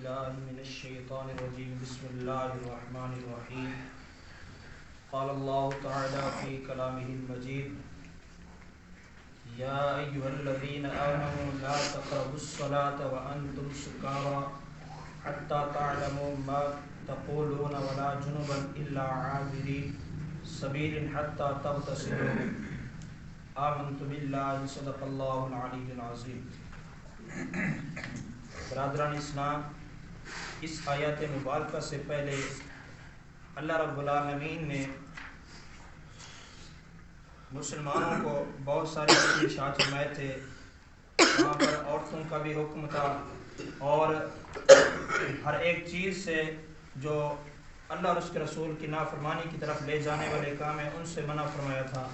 بالله من الشيطان الرجيم بسم الله الرحمن الرحيم قال الله تعالى في كلامه المجيد يا أيها الذين آمنوا لا تقربوا الصلاة وأنتم سكارى حتى تعلموا ما تقولون ولا جنبا إلا عابري سبيل حتى تغتسلوا آمنت بالله صدق الله العلي العظيم. برادران اسلام، اس آیات مبارکہ سے پہلے اللہ رب العالمین نے مسلمانوں کو بہت سارے ارشاد فرمائے تھے. وہاں پر عورتوں کا بھی حکم تھا اور ہر ایک چیز سے جو اللہ اور اس کے رسول کی نافرمانی کی طرف لے جانے والے کام ہیں ان سے منع فرمایا تھا.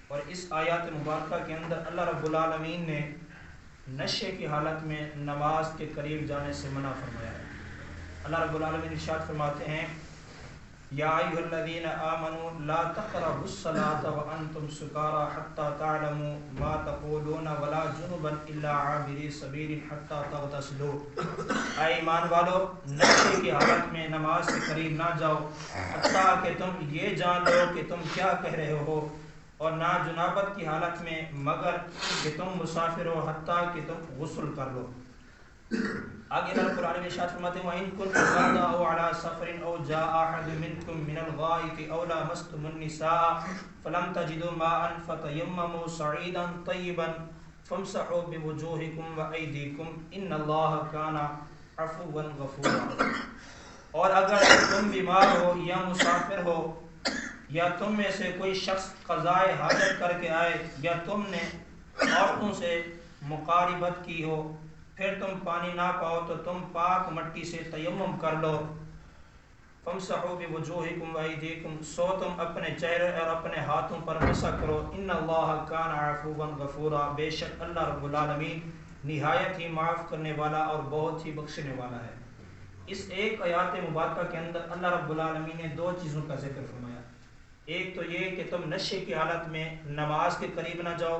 اور اس آیات مبارکہ کے اندر اللہ رب العالمین نے نشے کی حالت میں نماز کے قریب جانے سے منع فرمایا ہے. اللہ رب العالمین ارشاد فرماتے ہیں یا ایھا الذین آمنوا لا تقربوا الصلاة وانتم سکارى حتى تعلموا ما تقولون ولا جنبا الا عابری سبیل حتى تغتسلوا. اے ایمان والو، نشے کی حالت میں نماز کے قریب نہ جاؤ حتیٰ کہ تم یہ جان لو کہ تم کیا کہہ رہے ہو، اور نہ جنابت کی حالت میں مگر کہ تم مسافر ہو حتیٰ کہ تم غسل کر لو. آگے اللہ قرآن میں ارشاد فرماتے ہیں وَإِن كُنتُمْ مَرْضَىٰ أَوْ عَلَىٰ سَفَرٍ أَوْ جَاءَ أَحَدٌ مِّنكُم مِّنَ الْغَائِطِ أَوْ لَامَسْتُمُ النِّسَاءَ فَلَمْ تَجِدُوا مَاءً فَتَيَمَّمُوا صَعِيدًا طَيِّبًا فَامْسَحُوا بِوُجُوهِكُمْ وَأَيْدِيكُمْ إِنَّ اللَّهَ كَانَ عَفُوًّا غَفُورًا. اور اگر تم بیمار ہو یا مسافر ہو یا تم میں سے کوئی شخص قضائے حاجت کر کے آئے یا تم نے عورتوں سے مقاربت کی ہو، پھر تم پانی نہ پاؤ تو تم پاک مٹی سے تیمم کر لو. فَامْسَحُوا بِوُجُوهِكُمْ وَأَيْدِيكُمْ، سو تم اپنے چہرے اور اپنے ہاتھوں پر مسح کرو. إِنَّ اللَّهَ كَانَ عَفُوًّا غَفُورًا، بے شک اللہ رب العالمین نہایت ہی معاف کرنے والا اور بہت ہی بخشنے والا ہے. اس ایک آیات مبارکہ کے اندر اللہ رب العالمین نے دو چیزوں کا ذکر فرمایا. ایک تو یہ کہ تم نشے کی حالت میں نماز کے قریب نہ جاؤ،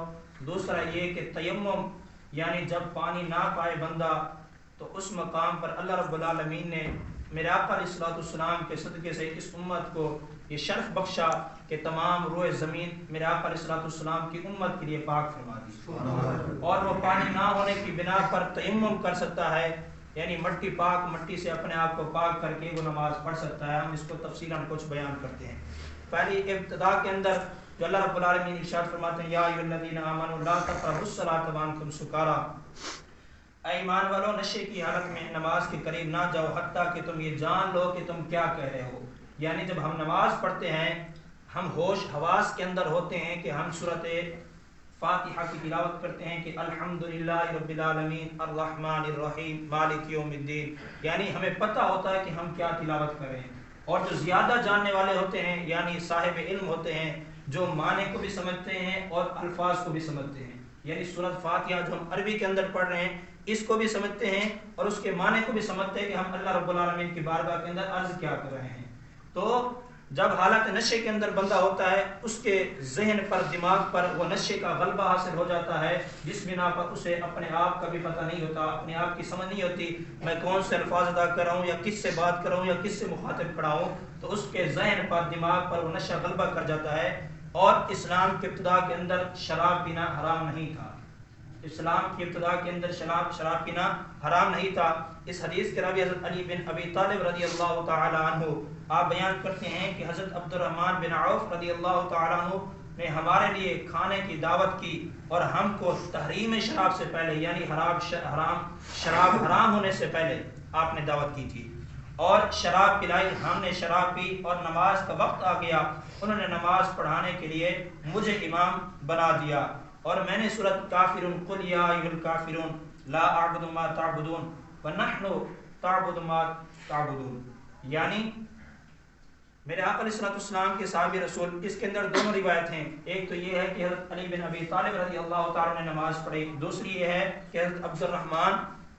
دوسرا یہ کہ تیمم یعنی جب پانی نہ پائے بندہ تو اس مقام پر اللہ رب العالمین نے میرے آقا علیہ الصلوۃ والسلام کے صدقے سے اس امت کو یہ شرف بخشا کہ تمام روئے زمین میرے آقا علیہ الصلوۃ والسلام کی امت کے لیے پاک فرما دی. اور وہ پانی نہ ہونے کی بنا پر تیمم کر سکتا ہے، یعنی مٹی سے اپنے آپ کو پاک کر کے وہ نماز پڑھ سکتا ہے. ہم اس کو تفصیلاً کچھ بیان کرتے ہیں. پہلی ابتدا کے اندر جو اللہ رب العالمین ارشاد فرماتے ہیں یا ایھا الذین آمنوا لا تقربوا الصلاة وانتم سکارى، اے ایمان والو نشے کی حالت میں نماز کے قریب نہ جاؤ حتیٰ کہ تم یہ جان لو کہ تم کیا کہہ رہے ہو. یعنی جب ہم نماز پڑھتے ہیں ہم ہوش حواس کے اندر ہوتے ہیں کہ ہم سورۃ فاتحہ کی تلاوت کرتے ہیں کہ الحمدللہ رب العالمین الرحمن الرحیم مالک یوم الدین، یعنی ہمیں پتہ ہوتا ہے کہ ہم کیا تلاوت کر رہے ہیں. اور جو زیادہ جاننے والے ہوتے ہیں یعنی صاحب علم ہوتے ہیں جو معنی کو بھی سمجھتے ہیں اور الفاظ کو بھی سمجھتے ہیں، یعنی سورۃ فاتحہ جو ہم عربی کے اندر پڑھ رہے ہیں اس کو بھی سمجھتے ہیں اور اس کے معنی کو بھی سمجھتے ہیں کہ ہم اللہ رب العالمین کی بارگاہ کے اندر عرض کیا کر رہے ہیں. تو جب حالت نشے کے اندر بندہ ہوتا ہے اس کے ذہن پر دماغ پر وہ نشے کا غلبہ حاصل ہو جاتا ہے، جس بنا پر اسے اپنے آپ کا بھی پتہ نہیں ہوتا، اپنے آپ کی سمجھ نہیں ہوتی میں کون سے الفاظ ادا کر رہا ہوں یا کس سے بات کر رہا ہوں یا کس سے مخاطب کھڑا ہوں. تو اس کے ذہن پر دماغ پر وہ نشہ غلبہ کر جاتا ہے. اور اسلام کی ابتدا کے اندر شراب پینا حرام نہیں تھا. اسلام کی ابتدا کے اندر شراب پینا حرام نہیں تھا. اس حدیث کے راوی حضرت علی بن ابی طالب رضی اللہ تعالی عنہ آپ بیان کرتے ہیں کہ حضرت عبد الرحمن بن عوف رضی اللہ تعالی عنہ نے ہمارے لیے کھانے کی دعوت کی اور ہم کو تحریم شراب سے پہلے یعنی شراب حرام ہونے سے پہلے آپ نے دعوت کی تھی اور شراب پلائی. ہم نے شراب پی اور نماز کا وقت آ گیا، انہوں نے نماز پڑھانے کے لیے مجھے امام بنا دیا اور میں نے سورۃ کافرون قل یا ایھا الکافرون لا اعبد ما تعبدون ونحن نعبد ما تعبدون، یعنی میرے آقا علیہ السلام کے صحابی رسول. اس کے اندر دونوں روایت ہیں. ایک تو یہ ہے کہ حضرت علی بن ابی طالب رضی اللہ تعالیٰ نے نماز پڑھی، دوسری یہ ہے کہ حضرت عبد الرحمن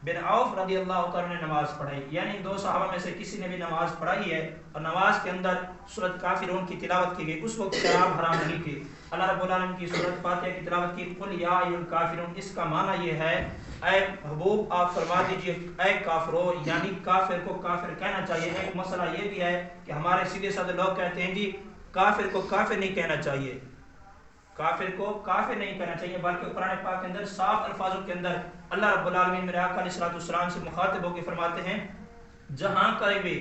بن عوف رضی اللہ تعالیٰ نے نماز پڑھائی، یعنی دو صحابہ میں سے کسی نے بھی نماز پڑھائی ہے اور نماز کے اندر سورۃ کافرون کی تلاوت کی گئی، اس وقت شراب حرام نہیں تھی، اللہ رب العالمین کی سورۃ فاتحہ کی تلاوت کی، قل یا ایھا الکافرون، اس کا معنی یہ ہے اے محبوب آپ فرما دیجئے اے کافرو، یعنی کافر کو کافر کہنا چاہیے۔ ایک مسئلہ یہ بھی ہے کہ ہمارے سیدھے سادے لوگ کہتے ہیں جی کافر کو کافر نہیں کہنا چاہیے، کافر کو کافر نہیں کہنا چاہیے، بلکہ قرآن پاک کے اندر صاف الفاظوں کے اندر اللہ رب العالمین میرے آقا علیہ الصلوۃ والسلام سے مخاطب ہو کے فرماتے ہیں جہاں کہیں بھی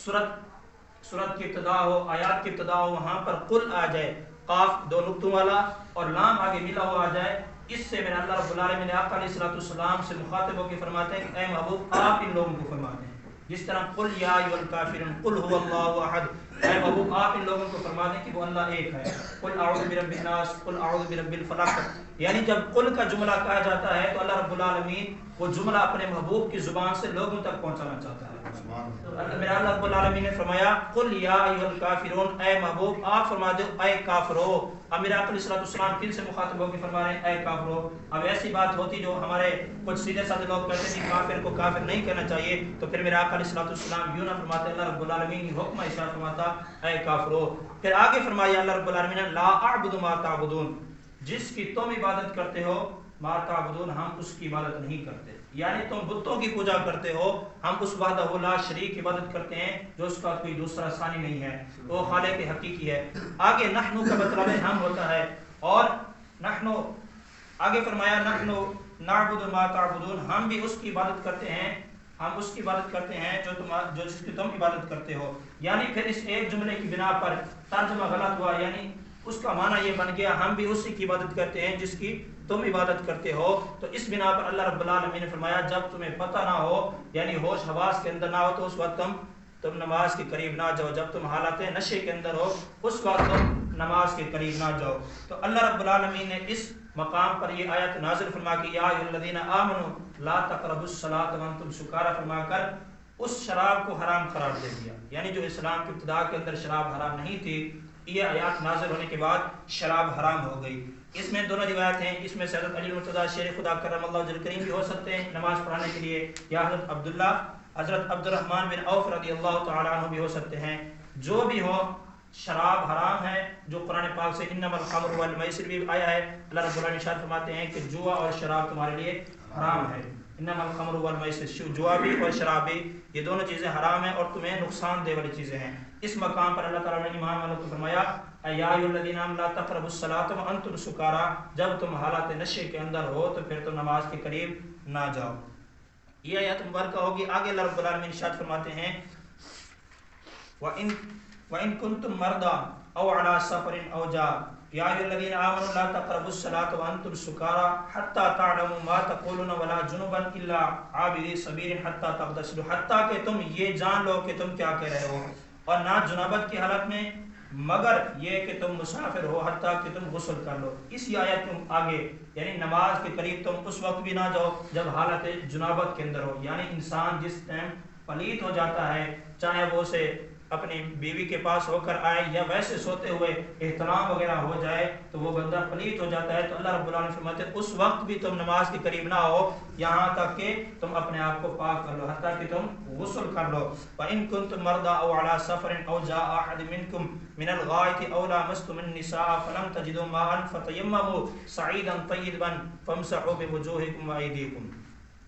سورت کی ابتدا ہو، آیات کی ابتدا ہو، وہاں پر قل آ جائے، قاف دو نقطوں والا اور لام آگے ملا ہوا آ جائے، اس سے میرے اللہ رب العالمین آقا علیہ الصلوۃ والسلام سے مخاطب ہو کے فرماتے ہیں کہ اے محبوب آپ ان لوگوں کو فرماتے ہیں، جس طرح قل یا ایھا الکافرون قل هو اللہ احد، اے محبوب آپ ان لوگوں کو فرما دیں کہ وہ اللہ ایک ہے، قل اعوذ برب الناس قل اعوذ برب الفلق، یعنی جب قل کا جملہ کہا جاتا ہے تو اللہ رب العالمین وہ جملہ اپنے محبوب کی زبان سے لوگوں تک پہنچانا چاہتا ہے۔ میرا اللہ رب العالمین نے فرمایا قل یا ایھا الکافرون، اے محبوب آپ فرما دو اے کافرو، اب میرا آقا علیہ الصلوۃ والسلام کن سے مخاطب ہو کے فرما رہے ہیں اے کافرو۔ اب ایسی بات ہوتی جو ہمارے کچھ سیدھے سادے لوگ کہتے ہیں کہ کافر کو کافر نہیں کہنا چاہیے، تو پھر میرا آقا علیہ الصلوۃ والسلام یوں نہ فرماتے، اللہ رب العالمین حکم ارشاد فرماتا اے کافرو۔ پھر آگے فرمایا اللہ رب العالمین لا اعبد ما تعبدون، جس کی تم عبادت کرتے ہو ما تعبدون ہم اس کی عبادت نہیں کرتے، یعنی تم بتوں کی پوجا کرتے ہو، ہم اس وحدہ لا شریک عبادت کرتے ہیں جو اس کا کوئی دوسرا ثانی نہیں ہے، وہ خالق حقیقی ہے۔ آگے نحنو کا مطلب ہم ہوتا ہے، اور نحنو آگے فرمایا نحنو نعبد ما تعبدون، ہم بھی اس کی عبادت کرتے ہیں، ہم اس کی عبادت کرتے ہیں جو جس کی تم عبادت کرتے ہو، یعنی پھر اس ایک جملے کی بنا پر ترجمہ غلط ہوا، یعنی اس کا معنی یہ بن گیا ہم بھی اسی کی عبادت کرتے ہیں جس کی تم عبادت کرتے ہو۔ تو اس بنا پر اللہ رب العالمین نے فرمایا جب تمہیں پتہ نہ ہو، یعنی ہوش حواس کے اندر نہ ہو، تو اس وقت تم نماز کے قریب نہ جاؤ، جب تم حالات نشے کے اندر ہو اس وقت تم نماز کے قریب نہ جاؤ۔ تو اللہ رب العالمین نے اس مقام پر یہ آیت نازل فرما کہ یا ایھا الذین آمنوا لا تقربوا الصلاۃ وانتم سکارى فرما کر اس شراب کو حرام قرار دے دیا، یعنی جو اسلام کی ابتدا کے اندر شراب حرام نہیں تھی، یہ آیات نازل ہونے کے بعد شراب حرام ہو گئی۔ اس میں دونوں روایت ہیں، اس میں سے حضرت علی المرتضیٰ شیر خدا کرم اللہ وجہ کریم بھی ہو سکتے ہیں نماز پڑھانے کے لیے، یا حضرت عبد الرحمن بن عوف رضی اللہ تعالیٰ عنہ بھی ہو سکتے ہیں، جو بھی ہو شراب حرام ہے، جو قرآن پاک سے انما الخمر والمیسر بھی آیا ہے، اللہ رب العالمین ارشاد فرماتے ہیں کہ جوا اور شراب تمہارے لیے حرام ہے، انما الخمر والمیسر، جوا بھی اور شراب بھی یہ دونوں چیزیں حرام ہیں اور تمہیں نقصان دہ والی چیزیں ہیں۔ اس مقام پر اللہ تعالیٰ نے ایمان والوں کو فرمایا یا ایھا الذین آمنوا لا تقربوا الصلاۃ وانتم سکارى، جب تم حالات نشے کے اندر ہو تو پھر تم نماز کے قریب نہ جاؤ۔ یہ آیت مبارکہ ہوگی۔ آگے اللہ رب العالمین ارشاد فرماتے ہیں وَإِن كُنتُم مَرْضَىٰ أَوْ عَلَىٰ سَفَرٍ أَوْ جَاءَ يَا أَيُّهَا الَّذِينَ آمَنُوا لَا تَقْرَبُوا الصَّلَاةَ وَأَنتُمْ سُكَارَىٰ حَتَّىٰ تَعْلَمُوا مَا تَقُولُونَ وَلَا جُنُبًا إِلَّا عَابِرِي سَبِيلٍ حَتَّىٰ تَغْتَسِلُوا، حتیٰ کہ تم یہ جان لو کہ تم کیا کہہ رہے ہو، اور نہ جنابت کی حالت میں مگر یہ کہ تم مسافر ہو، حتیٰ کہ تم غسل کر لو۔ اسی آیت تم آگے یعنی نماز کے قریب تم اس وقت بھی نہ جاؤ جب حالت جنابت کے اندر ہو، یعنی انسان جس ٹائم پلیت ہو جاتا ہے، چاہے وہ اسے اپنی بیوی کے پاس ہو کر آئے یا ویسے سوتے ہوئے احتلام وغیرہ ہو جائے تو وہ بندہ پلیت ہو جاتا ہے، تو اللہ رب العالمین فرماتے ہیں اس وقت بھی تم نماز کے قریب نہ ہو یہاں تک کہ تم اپنے آپ کو پاک کر لو، حتیٰ کہ تم غسل کر لو۔ وَإِن كُنتُم مَرْضَىٰ أَوْ عَلَىٰ سَفَرٍ أَوْ جَاءَ أَحَدٌ مِّنكُم مِّنَ الْغَائِطِ أَوْ لَامَسْتُمُ النِّسَاءَ فَلَمْ تَجِدُوا مَاءً فَتَيَمَّمُوا صَعِيدًا طَيِّبًا فَامْسَحُوا بِوُجُوهِكُمْ وَأَيْدِيكُمْ،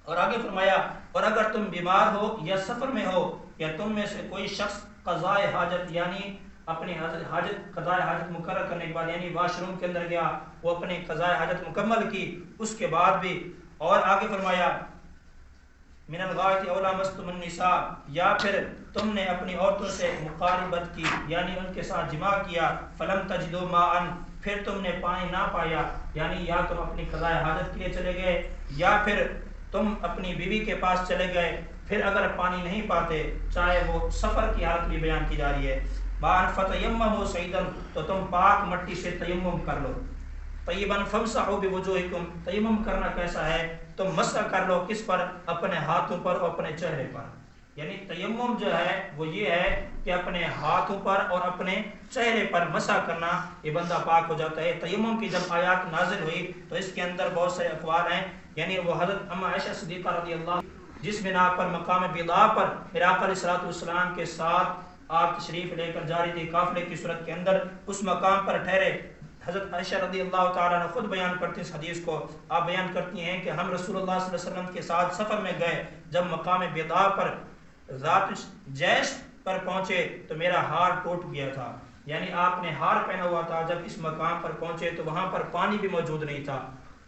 اور آگے فرمایا اور اگر تم بیمار ہو یا سفر میں ہو یا تم میں سے کوئی شخص قضاء حاجت یعنی اپنی حاجت قضاء حاجت مقرر کرنے کے بعد یعنی واش روم کے اندر گیا، وہ اپنی قضاء حاجت مکمل کی اس کے بعد بھی، اور آگے فرمایا من الغائط او لامستم النساء، یا پھر تم نے اپنی عورتوں سے مقاربت کی یعنی ان کے ساتھ جماع کیا، فلم تجدوا ماء، پھر تم نے پانی نہ پایا، یعنی یا تم اپنی قضاء حاجت کے لیے چلے گئے یا پھر تم اپنی بیوی کے پاس چلے گئے، پھر اگر پانی نہیں پاتے چاہے وہ سفر کی حالت بھی بیان کی جا رہی ہے، بان فتیمموا صعیدا، تو تم پاک مٹی سے تیمم کر لو، طیبا فامسحوا بوجوہکم، تیمم کرنا کیسا ہے، تم مسح کر لو کس پر، اپنے ہاتھوں پر اور اپنے چہرے پر، یعنی تیمم جو ہے وہ یہ ہے کہ اپنے ہاتھوں پر اور اپنے چہرے پر مسح کرنا، یہ بندہ پاک ہو جاتا ہے۔ تیمم کی جب آیات نازل ہوئی تو اس کے اندر بہت سے اقوال ہیں، یعنی وہ حضرت اما عائشہ صدیقہ رضی اللہ جس بنا پر مقام بیضاء پر میرے آقا علیہ الصلوۃ والسلام کے ساتھ آپ تشریف لے کر جا رہی تھی قافلے کی صورت کے اندر، اس مقام پر ٹھہرے۔ حضرت عائشہ رضی اللہ تعالیٰ نے خود بیان کرتی اس حدیث کو، آپ بیان کرتی ہیں کہ ہم رسول اللہ صلی اللہ علیہ وسلم کے ساتھ سفر میں گئے، جب مقام بیضاء پر ذات جیش پر پہنچے تو میرا ہار ٹوٹ گیا تھا، یعنی آپ نے ہار پہنا ہوا تھا۔ جب اس مقام پر پہنچے تو وہاں پر پانی بھی موجود نہیں تھا۔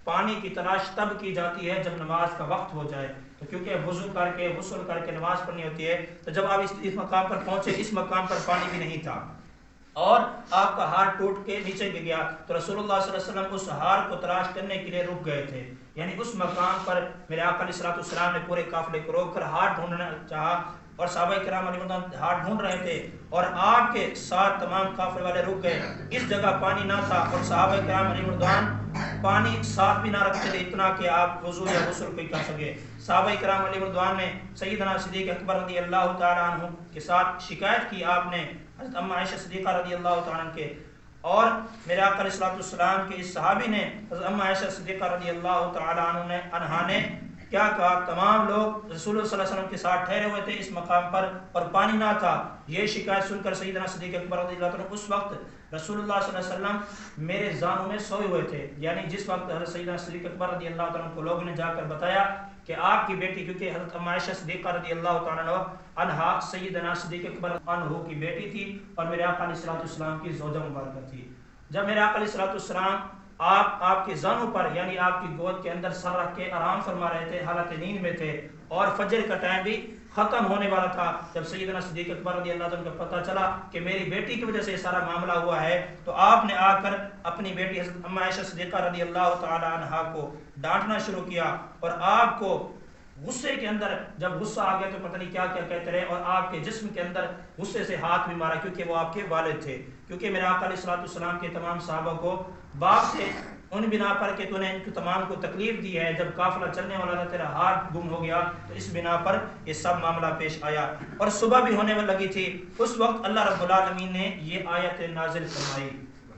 پانی کی تلاش تب کی جاتی ہے جب نماز کا وقت ہو جائے، تو کیونکہ وضو کر کے غسل کر کے نماز پڑھنی ہوتی ہے، تو جب آپ اس مقام پر پہنچے، اس مقام پر پانی بھی نہیں تھا اور آپ کا ہار ٹوٹ کے نیچے گر گیا، تو رسول اللہ صلی اللہ علیہ وسلم اس ہار کو تلاش کرنے کے لیے رک گئے تھے، یعنی اس مقام پر میرے آقا علیہ الصلوۃ والسلام نے پورے قافلے کو روک کر ہار ڈھونڈنا چاہا، اور صحابہ کرام علیہ رضوان ہار ڈھونڈ رہے تھے، اور آپ کے ساتھ تمام قافلے والے رک گئے۔ اس جگہ پانی نہ تھا اور صحابہ کرام علیہ رضوان پانی ساتھ بھی نہ رکھتے تھے اتنا کہ آپ وضو یا غسل کوئی کر سکے۔ صحابہ کرام علیہ رضوان نے سیدنا صدیق اکبر رضی اللہ تعالیٰ عنہ کے ساتھ شکایت کی آپ نے حضرت ام عائشہ صدیقہ رضی اللہ تعالیٰ عنہ کے، اور میرے آقا علیہ الصلوۃ والسلام کے اس صحابی نے حضرت ام عائشہ صدیقہ رضی اللہ تعالیٰ عنہ نے کیا کہا، تمام لوگ رسول اللہ صلی اللہ علیہ وسلم کے ساتھ ٹھہرے ہوئے تھے اس مقام پر اور پانی نہ تھا۔ یہ شکایت سن کر سیدنا صدیق اکبر رضی اللہ عنہ اس وقت رسول اللہ صلی اللہ علیہ وسلم میرے زانوں میں سوئے ہوئے تھے، یعنی جس وقت حضرت سیدنا صدیق اکبر رضی اللہ عنہ کو لوگوں نے جا کر بتایا کہ آپ کی بیٹی، کیونکہ حضرت ام عائشہ صدیقہ رضی اللہ تعالیٰ عنہا سیدنا صدیق اکبر عنہ کی بیٹی تھی اور میرے آقا علیہ الصلوۃ والسلام کی زوجہ مبارکہ تھی۔ جب میرے آقا علیہ الصلوۃ والسلام آپ کے زانوں پر یعنی آپ کی گود کے اندر سر رکھ کے آرام فرما رہے تھے، حالت نیند میں تھے، اور فجر کا ٹائم بھی ختم ہونے والا تھا، جب سیدنا صدیق اکبر رضی اللہ عنہ کو پتہ چلا کہ میری بیٹی کی وجہ سے یہ سارا معاملہ ہوا ہے، تو آپ نے آ کر اپنی بیٹی حضرت ام عائشہ صدیقہ رضی اللہ تعالی عنہا کو ڈانٹنا شروع کیا، اور آپ کو غصے کے اندر جب غصہ آ گیا تو پتہ نہیں کیا کیا کہتے رہے، اور آپ کے جسم کے اندر غصے سے ہاتھ بھی مارا، کیونکہ وہ آپ کے والد تھے، کیونکہ میرے آقا علیہ الصلوۃ والسلام کے تمام صحابہ کو باپ سے ان بنا پر کہ تو نے ان کو تمام کو تکلیف دی ہے، جب قافلہ چلنے والا تھا تیرا ہاتھ گم ہو گیا، تو اس بنا پر یہ سب معاملہ پیش آیا، اور صبح بھی ہونے میں لگی تھی۔ اس وقت اللہ رب العالمین نے یہ آیت نازل فرمائی،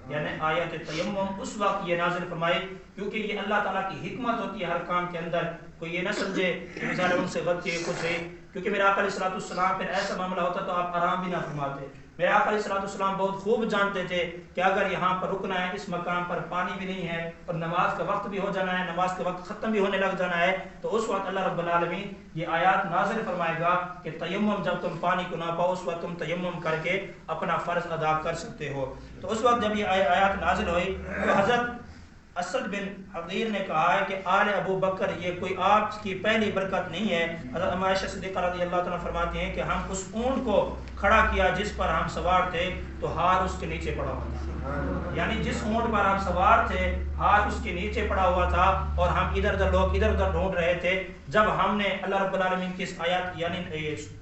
یعنی آیت تیمم اس وقت یہ نازل فرمائی، کیونکہ یہ اللہ تعالیٰ کی حکمت ہوتی ہے ہر کام کے اندر، کوئی یہ نہ سمجھے کہ مثال ان سے غلطی ہے کچھ ہے، کیونکہ میرے آقا علیہ الصلوۃ والسلام پھر ایسا معاملہ ہوتا تو آپ آرام بھی نہ فرماتے۔ میرے آقا علیہ الصلوۃ والسلام بہت خوب جانتے تھے کہ اگر یہاں پر رکنا ہے، اس مقام پر پانی بھی نہیں ہے اور نماز کا وقت بھی ہو جانا ہے، نماز کا وقت ختم بھی ہونے لگ جانا ہے، تو اس وقت اللہ رب العالمین یہ آیات نازل فرمائے گا کہ تیمم جب تم پانی کو نہ پاؤ اس وقت تم تیمم کر کے اپنا فرض ادا کر سکتے ہو۔ تو اس وقت جب یہ آیات نازل ہوئی تو حضرت اسد بن حضیر نے کہا ہے کہ آل ابو بکر یہ کوئی آپ کی پہلی برکت نہیں ہے۔ حضرت ام عائشہ صدیقہ رضی اللہ عنہ فرماتی ہیں کہ ہم اس اونٹ کو کھڑا کیا جس پر ہم سوار تھے تو ہار اس کے نیچے پڑا ہوا تھا، یعنی جس اونٹ پر ہم سوار تھے ہار اس کے نیچے پڑا ہوا تھا، اور ہم ادھر ادھر لوگ ادھر ادھر ڈھونڈ رہے تھے۔ جب ہم نے اللہ رب العالمین کی اس آیات یعنی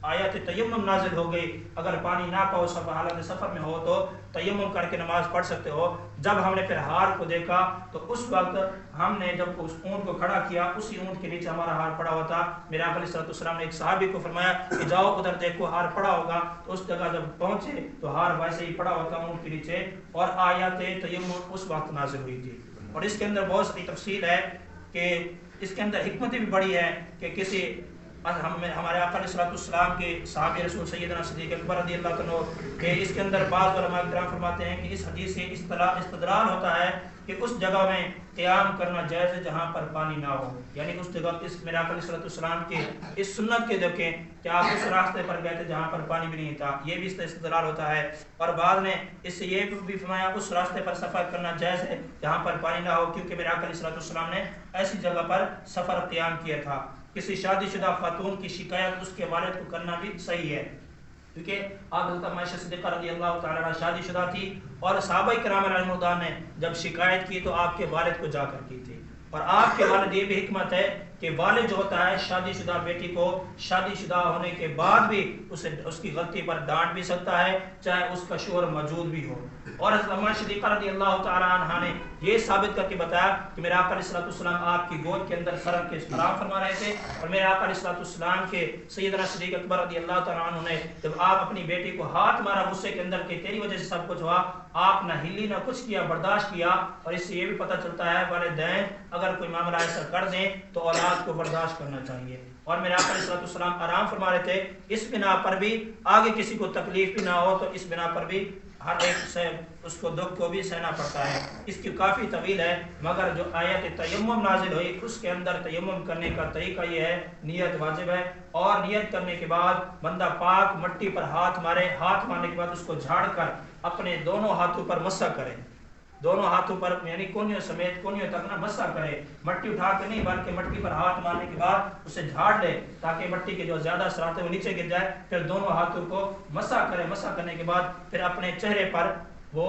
آیات تیمم نازل ہو گئی، اگر پانی نہ پاؤ حالت سفر میں ہو تو تیمم کر کے نماز پڑھ سکتے ہو، جب ہم نے پھر ہار کو دیکھا تو اس وقت ہم نے جب اس اونٹ کو کھڑا کیا اسی اونٹ کے نیچے ہمارا ہار پڑا ہوا تھا۔ میرے آقا علیہ الصلوۃ والسلام نے ایک صحابی کو فرمایا کہ جاؤ ادھر دیکھو ہار پڑا ہوگا، تو اس جگہ جب پہنچے تو ہار ویسے ہی پڑا ہوا تھا اونٹ کے نیچے، اور آیات تیمم اس وقت نازل ہوئی تھی۔ اور اس کے اندر بہت ساری تفصیل ہے کہ اس کے اندر حکمتیں بھی بڑی ہے کہ کسی ہمارے آقا علیہ الصلوۃ والسلام کے صحابی رسول سیدنا صدیق اکبر رضی اللہ عنہ کہ اس کے اندر بعض علماء کرام فرماتے ہیں کہ اس حدیث سے استدلال ہوتا ہے کہ اس جگہ میں قیام کرنا جائز ہے جہاں پر پانی نہ ہو، یعنی اس جگہ اس میرے آقا علیہ الصلوۃ والسلام کے اس سنت کے دیکھیں کہ آپ اس راستے پر گئے تھے جہاں پر پانی بھی نہیں تھا، یہ بھی اس کا استدلال ہوتا ہے۔ اور بعد نے اس سے یہ بھی فرمایا اس راستے پر سفر کرنا جائز ہے جہاں پر پانی نہ ہو، کیونکہ میرے آقا علیہ الصلوۃ والسلام نے ایسی جگہ پر سفر قیام کیا تھا۔ کسی شادی شدہ خاتون کی شکایت اس کے والد کو کرنا بھی صحیح ہے، کیونکہ آپ حضرت عائشہ صدیقہ رضی اللہ تعالیٰ عنہ شادی شدہ تھی، اور صحابہ کرام رضوان اللہ نے جب شکایت کی تو آپ کے والد کو جا کر کی تھی، اور آپ کے والد یہ بھی حکمت ہے کہ والد جو ہوتا ہے شادی شدہ بیٹی کو شادی شدہ ہونے کے بعد بھی اس کی غلطی پر ڈانٹ بھی سکتا ہے چاہے اس کا شوہر موجود بھی ہو۔ اور حضرت ام صدیقہ رضی اللہ تعالیٰ عنہ نے یہ ثابت کر کے بتایا کہ میرے آقا علیہ الصلوۃ والسلام آپ کی گود کے اندر سر کے آرام فرما رہے تھے، اور میرے آقا علیہ الصلوۃ والسلام کے سیدنا صدیق اکبر رضی اللہ تعالیٰ عنہ نے جب آپ اپنی بیٹی کو ہاتھ مارا غصے کے اندر کہ تیری وجہ سے سب کچھ ہوا، آپ نہ ہلی نہ کچھ کیا، برداشت کیا۔ اور اس سے یہ بھی پتہ چلتا ہے والدین اگر کوئی معاملہ ایسا کر دیں تو اولاد کو برداشت کرنا چاہیے۔ اور میرے آقا علیہ السلام آرام فرما رہے تھے، اس بنا پر بھی آگے کسی کو تکلیف بھی نہ ہو تو اس بنا پر بھی ہر ایک سے اس کو دکھ کو بھی سہنا پڑتا ہے۔ اس کی کافی طویل ہے، مگر جو آیت تیمم نازل ہوئی اس کے اندر تیمم کرنے کا طریقہ یہ ہے، نیت واجب ہے، اور نیت کرنے کے بعد بندہ پاک مٹی پر ہاتھ مارے، ہاتھ مارنے کے بعد اس کو جھاڑ کر اپنے دونوں ہاتھوں پر مسح کرے، دونوں ہاتھوں پر یعنی کونیوں سمیت کونیوں تک نہ مسح کرے، مٹی اٹھا کے نہیں بلکہ مٹی پر ہاتھ مارنے کے بعد اسے جھاڑ لے تاکہ مٹی کے جو زیادہ اثرات ہیں وہ نیچے گر جائے، پھر دونوں ہاتھوں کو مسح کرے، مسح کرنے کے بعد پھر اپنے چہرے پر وہ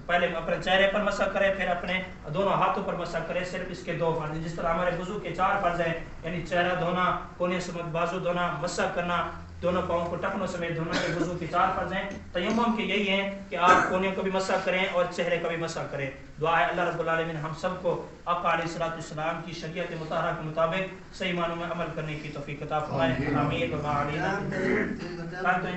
پہلے اپنے چہرے پر مسح کرے، پھر اپنے دونوں ہاتھوں پر مسح کرے۔ صرف اس کے 2 فرض ہیں، جس طرح ہمارے وضو کے 4 فرض ہیں، یعنی چہرہ دھونا، کونے سمیت بازو دھونا، مسح کرنا، دونوں پاؤں کو ٹخنوں سمیت دھونا، کے وضو کے 4 فرض ہیں۔ تیمم کے یہی ہیں کہ آپ کونوں کو بھی مسح کریں اور چہرے کا بھی مسح کریں۔ دعا ہے اللہ رب العالمین ہم سب کو آقا علیہ السلام کی شریعت مطہرہ کے مطابق صحیح معنوں میں عمل کرنے کی توفیق عطا فرمائے۔ آمین و ما علینا۔